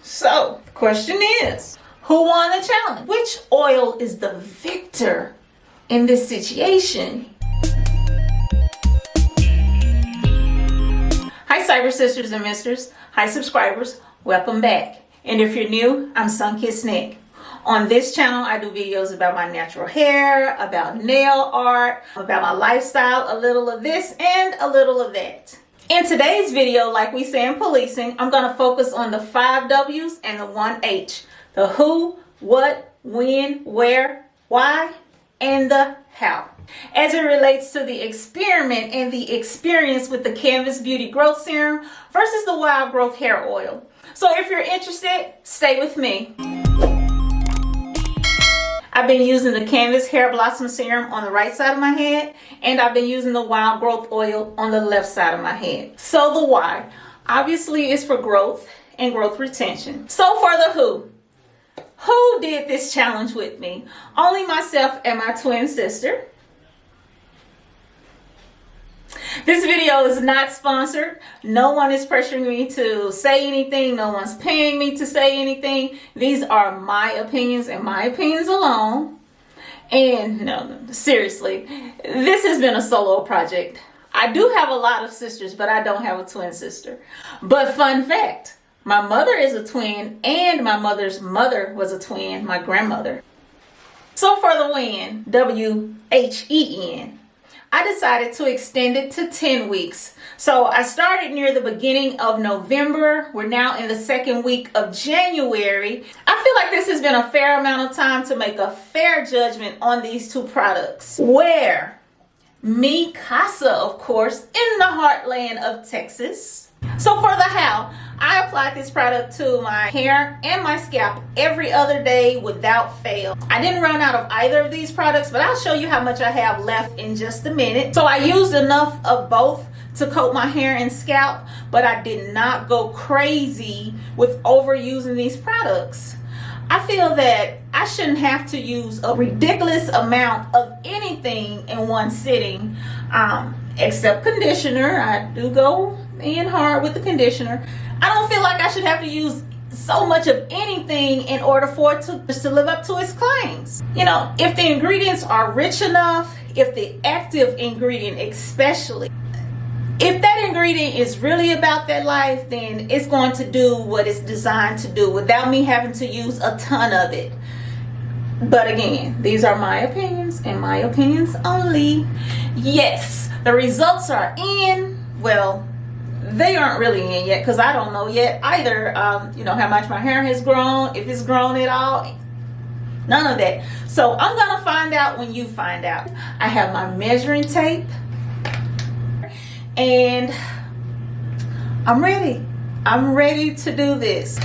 So, the question is, who won the challenge? Which oil is the victor in this situation? Hi Cyber Sisters and Misters. Hi subscribers. Welcome back. And if you're new, I'm Sunkissed Nick. On this channel, I do videos about my natural hair, about nail art, about my lifestyle, a little of this and a little of that. In today's video, like we say in policing, I'm going to focus on the 5 W's and the 1 H. The who, what, when, where, why, and the how. As it relates to the experiment and the experience with the Canvas Beauty Growth Serum versus the Wild Growth Hair Oil. So if you're interested, stay with me. I've been using the Canvas Hair Blossom Serum on the right side of my head, and I've been using the Wild Growth Oil on the left side of my head. So the why, obviously, is for growth and growth retention. So for the who did this challenge with me? Only myself and my twin sister. This video is not sponsored. No one is pressuring me to say anything. No one's paying me to say anything. These are my opinions and my opinions alone. And no, seriously, this has been a solo project. I do have a lot of sisters, but I don't have a twin sister. But fun fact, my mother is a twin and my mother's mother was a twin, my grandmother. So for the win, W-H-E-N. I decided to extend it to 10 weeks. So I started near the beginning of November. We're now in the second week of January. I feel like this has been a fair amount of time to make a fair judgment on these two products. Where? Mi casa, of course, in the heartland of Texas. So for the how, I applied this product to my hair and my scalp every other day without fail. I didn't run out of either of these products, but I'll show you how much I have left in just a minute. So I used enough of both to coat my hair and scalp, but I did not go crazy with overusing these products. I feel that I shouldn't have to use a ridiculous amount of anything in one sitting, except conditioner. I do go in hard with the conditioner. I don't feel like I should have to use so much of anything in order for it to live up to its claims. You know, if the ingredients are rich enough, if the active ingredient especially, if that ingredient is really about that life, then it's going to do what it's designed to do without me having to use a ton of it. But again, these are my opinions and my opinions only. Yes, the results are in. Well, they aren't really in yet because I don't know yet either, you know, how much my hair has grown, if it's grown at all, none of that. So I'm going to find out when you find out. I have my measuring tape and I'm ready. I'm ready to do this.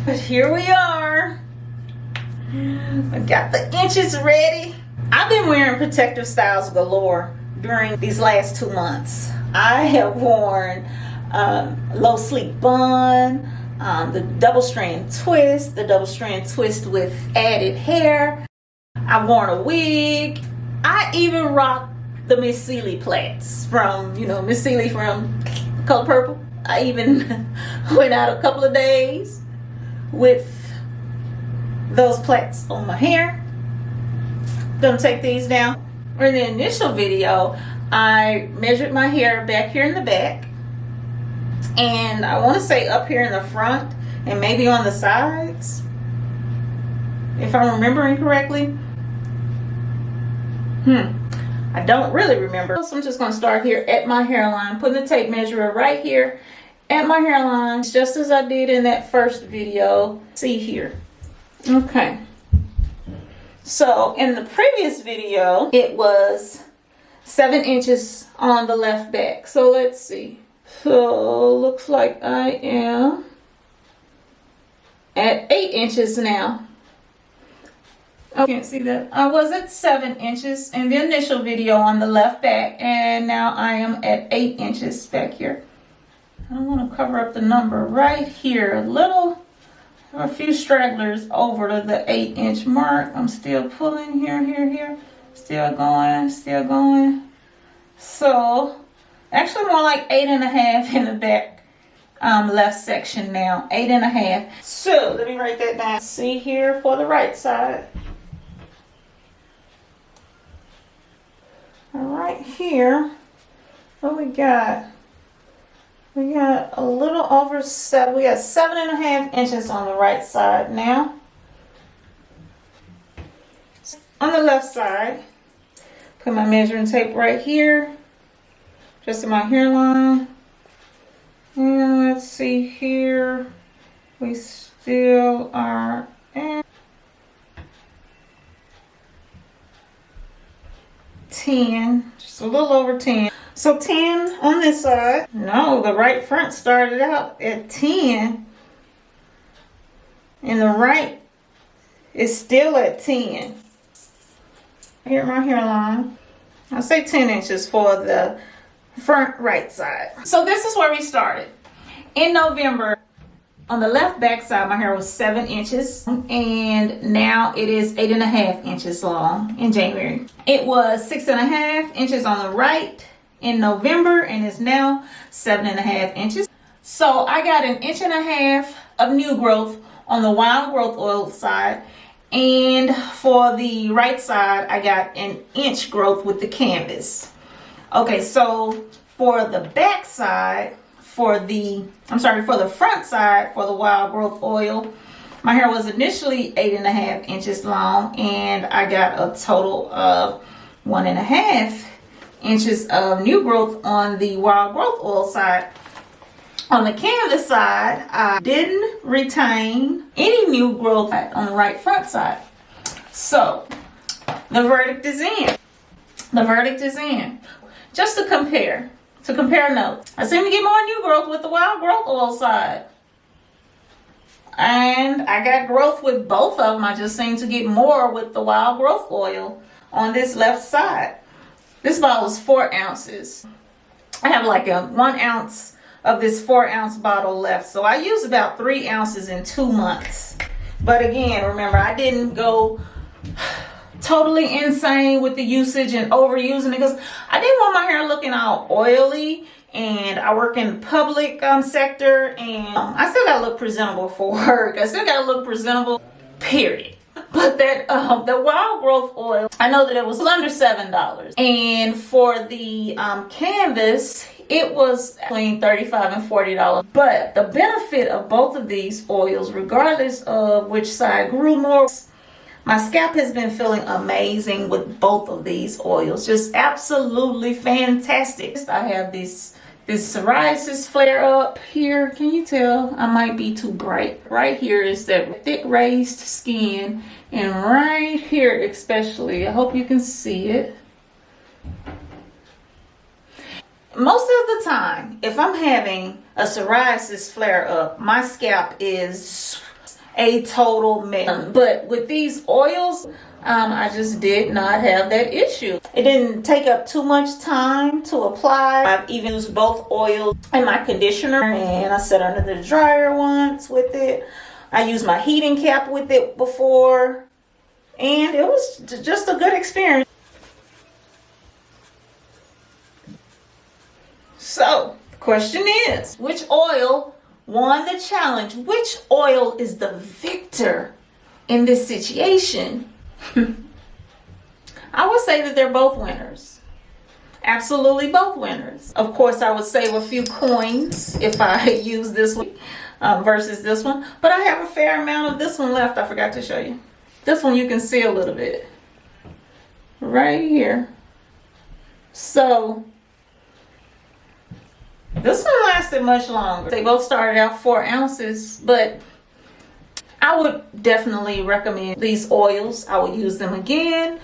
But here we are. I got the inches ready. I've been wearing protective styles galore during these last 2 months. I have worn low sleek bun, the double strand twist, with added hair. I've worn a wig. I even rocked the Miss Seeley plaits from, you know, Miss Seeley from Color Purple. I even went out a couple of days with those plaits on my hair. Gonna take these down. In the initial video, I measured my hair back here in the back, and I want to say up here in the front and maybe on the sides, if I'm remembering correctly. I don't really remember. So I'm just going to start here at my hairline, putting the tape measure right here at my hairline, just as I did in that first video. See here. Okay. So in the previous video, it was 7 inches on the left back. So let's see. So looks like I am at 8 inches now. I can't see that. I was at 7 inches in the initial video on the left back, and now I am at 8 inches back here. I want to cover up the number right here. A few stragglers over to the 8-inch mark. I'm still pulling here. Still going. So actually more like 8.5 in the back left section now, 8.5. So let me write that down. See here for the right side. All right, here, what we got? We got a little over 7. We got 7.5 inches on the right side now. On the left side, put my measuring tape right here, just in my hairline. And let's see here, we still are at 10, just a little over 10. So 10 on this side. No, the right front started out at 10. And the right is still at 10. Here my hairline. I'll say 10 inches for the front right side. So this is where we started. In November, on the left back side, my hair was 7 inches, and now it is 8.5 inches long in January. It was 6.5 inches on the right in November, and is now 7.5 inches. So I got 1.5 inches of new growth on the wild growth oil side, and for the right side, I got 1 inch growth with the canvas. Okay, so for the back side, for the front side, for the wild growth oil, my hair was initially 8.5 inches long, and I got a total of 1.5 inches of new growth on the wild growth oil side. On the canvas side, I didn't retain any new growth on the right front side. So the verdict is in. The verdict is in. Just to compare notes, I seem to get more new growth with the wild growth oil side. And I got growth with both of them. I just seem to get more with the wild growth oil on this left side. This bottle is 4 ounces. I have like a 1 ounce of this 4-ounce bottle left. So I used about 3 ounces in 2 months. But again, remember, I didn't go totally insane with the usage and overusing it, because I didn't want my hair looking all oily, and I work in the public sector, and I still gotta look presentable for work. I still gotta look presentable, period. But that the wild growth oil, I know that it was under $7, and for the canvas, it was between $35 and $40. But the benefit of both of these oils, regardless of which side grew more, my scalp has been feeling amazing with both of these oils. Just absolutely fantastic. I have this psoriasis flare up here. Can you tell? I might be too bright. Right here is that thick raised skin, and right here especially, I hope you can see it. Most of the time, if I'm having a psoriasis flare up, my scalp is a total mess. But with these oils, I just did not have that issue. It didn't take up too much time to apply. I've even used both oils in my conditioner, and I sat under the dryer once with it. I used my heating cap with it before, and it was just a good experience. So, the question is, which oil won the challenge? Which oil is the victor in this situation? I would say that they're both winners. Absolutely both winners. Of course, I would save a few coins if I use this one versus this one. But I have a fair amount of this one left. I forgot to show you. This one you can see a little bit. Right here. So this one lasted much longer. They both started out 4 ounces, but I would definitely recommend these oils. I would use them again,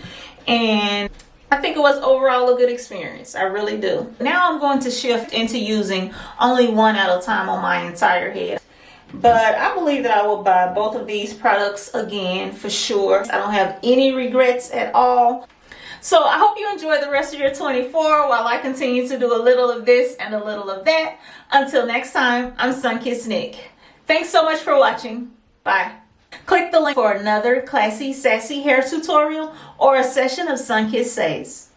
and I think it was overall a good experience. I really do. Now I'm going to shift into using only one at a time on my entire head. But I believe that I will buy both of these products again for sure. I don't have any regrets at all. So I hope you enjoy the rest of your 24 while I continue to do a little of this and a little of that. Until next time, I'm Sunkissed Nick. Thanks so much for watching. Bye. Click the link for another classy, sassy hair tutorial or a session of Sunkissed Says.